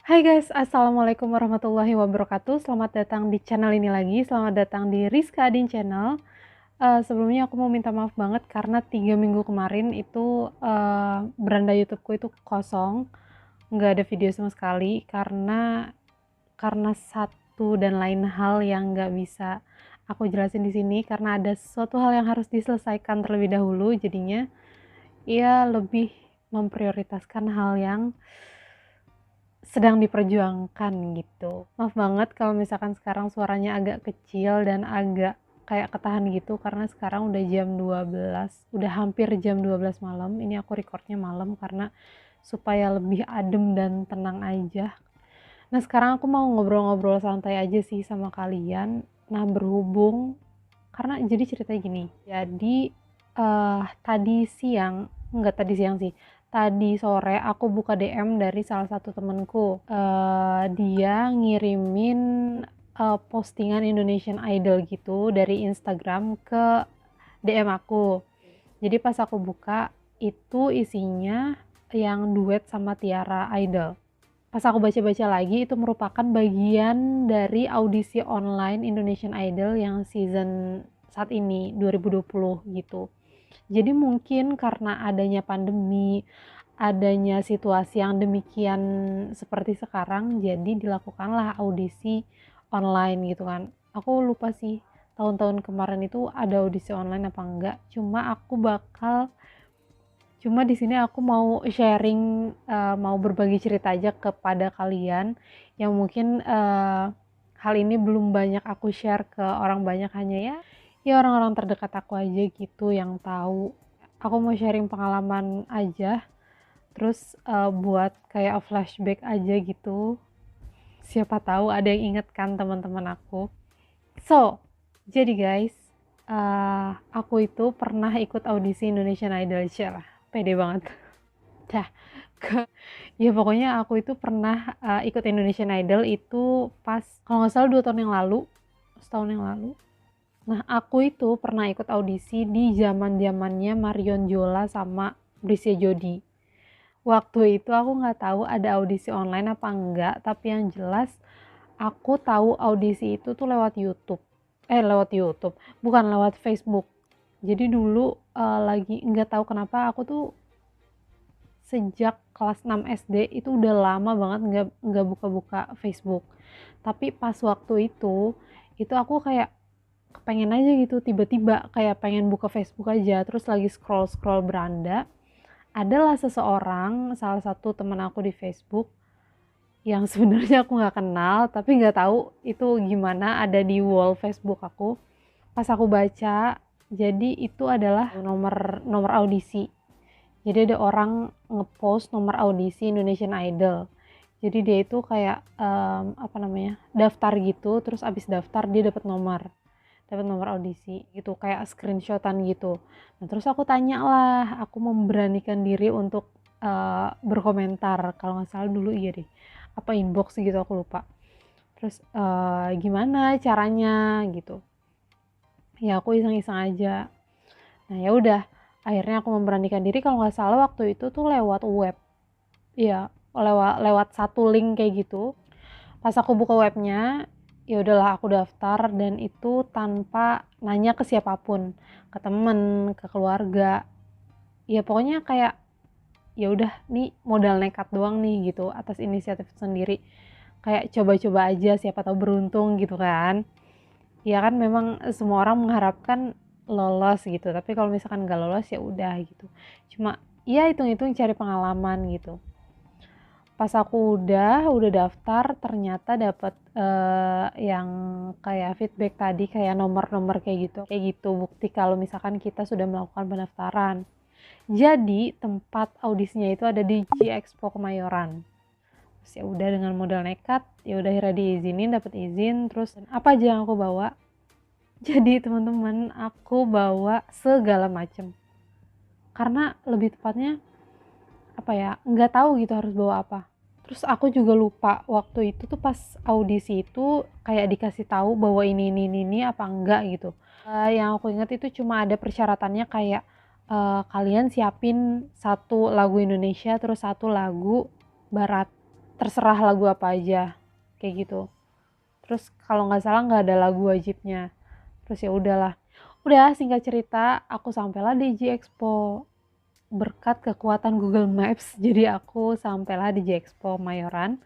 Hai guys, assalamualaikum warahmatullahi wabarakatuh. Selamat datang di channel ini lagi. Selamat datang di Rizka Adin Channel. Sebelumnya aku mau minta maaf banget karena 3 minggu kemarin itu beranda YouTubeku itu kosong, nggak ada video sama sekali karena satu dan lain hal yang nggak bisa aku jelasin di sini karena ada suatu hal yang harus diselesaikan terlebih dahulu. Jadinya ia lebih memprioritaskan hal yang sedang diperjuangkan gitu. Maaf banget kalau misalkan sekarang suaranya agak kecil dan agak kayak ketahan gitu karena sekarang udah jam 12, udah hampir jam 12 malam. Ini aku recordnya malam karena supaya lebih adem dan tenang aja. Nah, sekarang aku mau ngobrol-ngobrol santai aja sih sama kalian. Nah, berhubung karena jadi ceritanya gini. Jadi tadi siang, enggak tadi siang sih. Tadi sore aku buka DM dari salah satu temenku. Dia ngirimin postingan Indonesian Idol gitu dari Instagram ke DM aku. Jadi pas aku buka itu isinya yang duet sama Tiara Idol. Pas aku baca-baca lagi itu merupakan bagian dari audisi online Indonesian Idol yang season saat ini 2020 gitu. Jadi mungkin karena adanya pandemi, adanya situasi yang demikian seperti sekarang, jadi dilakukanlah audisi online gitu kan. Aku lupa sih tahun-tahun kemarin itu ada audisi online apa enggak. Cuma di sini aku mau sharing, mau berbagi cerita aja kepada kalian yang mungkin hal ini belum banyak aku share ke orang banyak, hanya ya orang-orang terdekat aku aja gitu yang tahu. Aku mau sharing pengalaman aja, terus buat kayak flashback aja gitu. Siapa tahu ada yang inget kan teman-teman aku. So, jadi guys, aku itu pernah ikut audisi Indonesian Idol, lah, pede banget. Dah, ya pokoknya aku itu pernah ikut Indonesian Idol itu pas kalau nggak salah 2 tahun yang lalu, setahun yang lalu. Nah, aku itu pernah ikut audisi di zaman-zamannya Marion Jola sama Brisya Jody. Waktu itu aku nggak tahu ada audisi online apa enggak, tapi yang jelas aku tahu audisi itu tuh lewat YouTube. Lewat YouTube, bukan lewat Facebook. Jadi dulu lagi nggak tahu kenapa aku tuh sejak kelas 6 SD itu udah lama banget nggak buka-buka Facebook. Tapi pas waktu itu aku kayak kepengen aja gitu, tiba-tiba kayak pengen buka Facebook aja, terus lagi scroll-scroll beranda, adalah seseorang, salah satu teman aku di Facebook yang sebenarnya aku nggak kenal, tapi nggak tahu itu gimana ada di wall Facebook aku. Pas aku baca, jadi itu adalah nomor nomor audisi. Jadi ada orang ngepost nomor audisi Indonesian Idol. Jadi dia itu kayak daftar gitu, terus abis daftar dia dapat nomor audisi gitu, kayak screenshotan gitu. Nah terus aku tanya lah, aku memberanikan diri untuk berkomentar, kalau nggak salah dulu iya deh, apa inbox gitu aku lupa. Terus gimana caranya gitu, ya aku iseng-iseng aja. Nah ya udah, akhirnya aku memberanikan diri, kalau nggak salah waktu itu tuh lewat web, iya lewat satu link kayak gitu. Pas aku buka webnya, ya udahlah aku daftar, dan itu tanpa nanya ke siapapun, ke temen, ke keluarga. Ya pokoknya kayak ya udah nih modal nekat doang nih gitu, atas inisiatif sendiri. Kayak coba-coba aja, siapa tahu beruntung gitu kan. Ya kan memang semua orang mengharapkan lolos gitu, tapi kalau misalkan nggak lolos ya udah gitu. Cuma ya hitung-hitung cari pengalaman gitu. Pas aku udah daftar, ternyata dapat yang kayak feedback tadi, kayak nomor-nomor kayak gitu bukti kalau misalkan kita sudah melakukan pendaftaran. Jadi tempat audisinya itu ada di G Expo Kemayoran. Terus ya udah dengan modal nekat, ya udah akhirnya diizinin, dapat izin. Terus apa aja yang aku bawa? Jadi teman-teman, aku bawa segala macem. Karena lebih tepatnya apa ya, nggak tahu gitu harus bawa apa. Terus aku juga lupa waktu itu tuh pas audisi itu kayak dikasih tahu bahwa ini apa enggak gitu. Yang aku ingat itu cuma ada persyaratannya kayak kalian siapin satu lagu Indonesia terus satu lagu Barat. terserah lagu apa aja kayak gitu. Terus kalau nggak salah nggak ada lagu wajibnya. Terus ya udahlah. Udah singkat cerita aku sampailah di J Expo berkat kekuatan Google Maps. Jadi aku sampailah di J Expo Mayoran.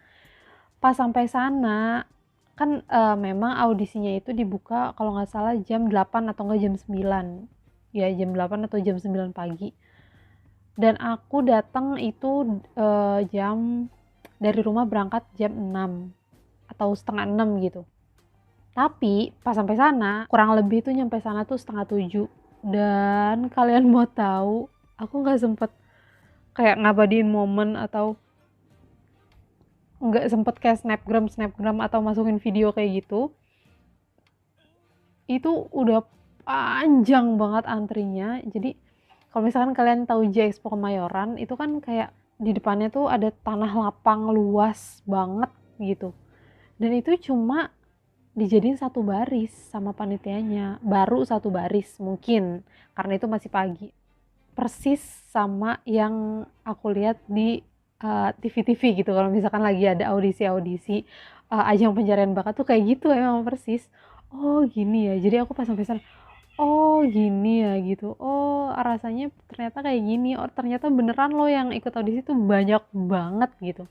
Pas sampai sana kan memang audisinya itu dibuka kalau nggak salah jam 8 atau nggak jam 9. Ya jam 8 atau jam 9 pagi. Dan aku datang itu jam dari rumah berangkat jam 6 atau setengah 6 gitu. Tapi pas sampai sana kurang lebih tuh nyampe sana tuh setengah 7. Dan kalian mau tahu, aku nggak sempet kayak ngabadiin momen atau nggak sempet kayak snapgram atau masukin video kayak gitu. Itu udah panjang banget antrinya. Jadi kalau misalkan kalian tahu J Expo Kemayoran itu kan kayak di depannya tuh ada tanah lapang luas banget gitu. Dan itu cuma dijadiin satu baris sama panitianya, baru satu baris mungkin karena itu masih pagi, persis sama yang aku lihat di TV-TV gitu. Kalau misalkan lagi ada audisi-audisi ajang pencarian bakat tuh kayak gitu emang persis. Oh gini ya, jadi aku pas sampai sana, oh gini ya gitu, oh rasanya ternyata kayak gini, oh ternyata beneran loh yang ikut audisi tuh banyak banget gitu.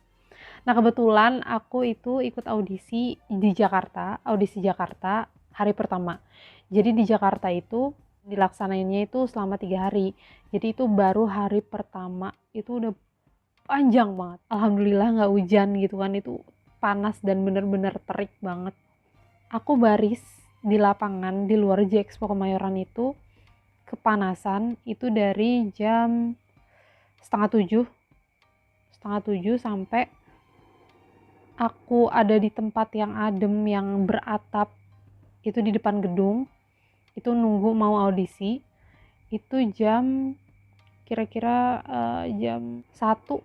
Nah kebetulan aku itu ikut audisi di Jakarta, audisi Jakarta hari pertama. Jadi di Jakarta itu dilaksanainnya itu selama 3 hari. Jadi itu baru hari pertama itu udah panjang banget. Alhamdulillah nggak hujan gitu kan, itu panas dan bener-bener terik banget. Aku baris di lapangan di luar J Expo Kemayoran itu kepanasan itu dari jam setengah 7 sampai aku ada di tempat yang adem yang beratap itu di depan gedung itu nunggu mau audisi itu jam kira-kira jam 1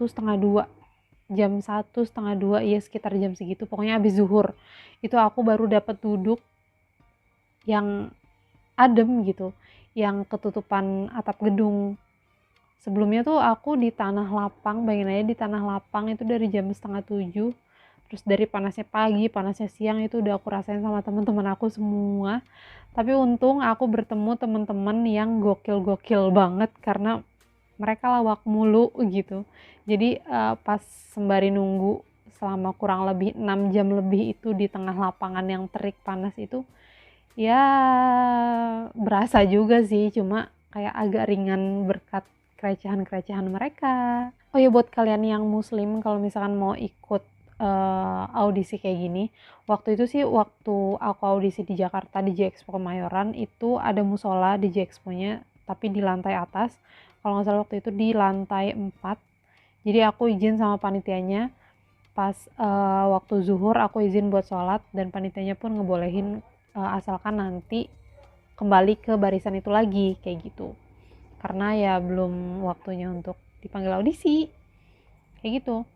setengah 2 ya sekitar jam segitu pokoknya habis zuhur itu aku baru dapat duduk yang adem gitu yang ketutupan atap gedung. Sebelumnya tuh aku di tanah lapang, bayangin aja di tanah lapang itu dari jam setengah 7. Terus dari panasnya pagi, panasnya siang itu udah aku rasain sama teman-teman aku semua. Tapi untung aku bertemu teman-teman yang gokil-gokil banget karena mereka lawak mulu gitu. Jadi pas sembari nunggu selama kurang lebih 6 jam lebih itu di tengah lapangan yang terik panas itu, ya berasa juga sih, cuma kayak agak ringan berkat kerecehan-kerecehan mereka. Oh ya buat kalian yang muslim kalau misalkan mau ikut audisi kayak gini, waktu itu sih waktu aku audisi di Jakarta di J Expo Kemayoran itu ada musola di J Expo-nya tapi di lantai atas. Kalau nggak salah waktu itu di lantai 4. Jadi aku izin sama panitianya pas waktu zuhur aku izin buat sholat dan panitianya pun ngebolehin asalkan nanti kembali ke barisan itu lagi kayak gitu. Karena ya belum waktunya untuk dipanggil audisi kayak gitu.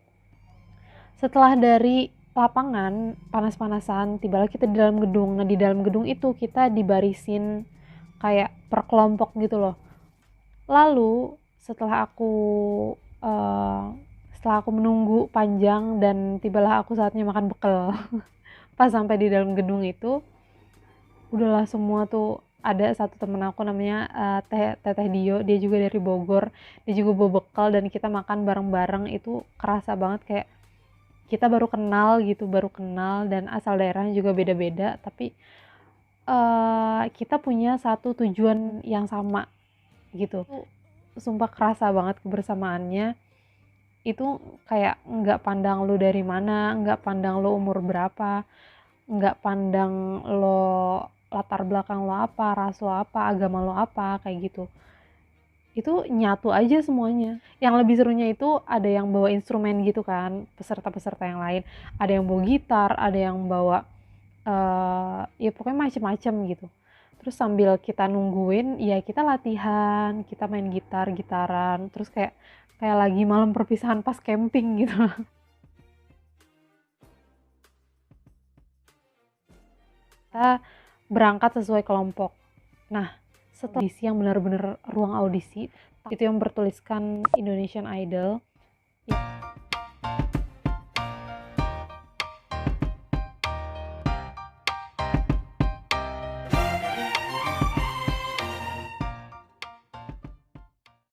Setelah dari lapangan panas-panasan tibalah kita di dalam gedung. Nah di dalam gedung itu kita dibarisin kayak per kelompok gitu loh. Lalu uh, setelah aku menunggu panjang dan tibalah aku saatnya makan bekal. Pas sampai di dalam gedung itu udahlah semua tuh ada satu temen aku namanya Teteh Dio, dia juga dari Bogor, dia juga bawa bekal dan kita makan bareng-bareng. Itu kerasa banget kayak kita baru kenal dan asal daerahnya juga beda-beda tapi kita punya satu tujuan yang sama gitu. Sumpah kerasa banget kebersamaannya. Itu kayak nggak pandang lu dari mana, nggak pandang lu umur berapa, nggak pandang lo latar belakang lo apa, ras lo apa, agama lo apa, kayak gitu. Itu nyatu aja semuanya. Yang lebih serunya itu ada yang bawa instrumen gitu kan, peserta-peserta yang lain. Ada yang bawa gitar, ada yang bawa ya pokoknya macem-macem gitu. Terus sambil kita nungguin, ya kita latihan, kita main gitaran, terus kayak kayak lagi malam perpisahan pas camping gitu. Kita berangkat sesuai kelompok. Nah, setelah audisi yang benar-benar ruang audisi, itu yang bertuliskan Indonesian Idol.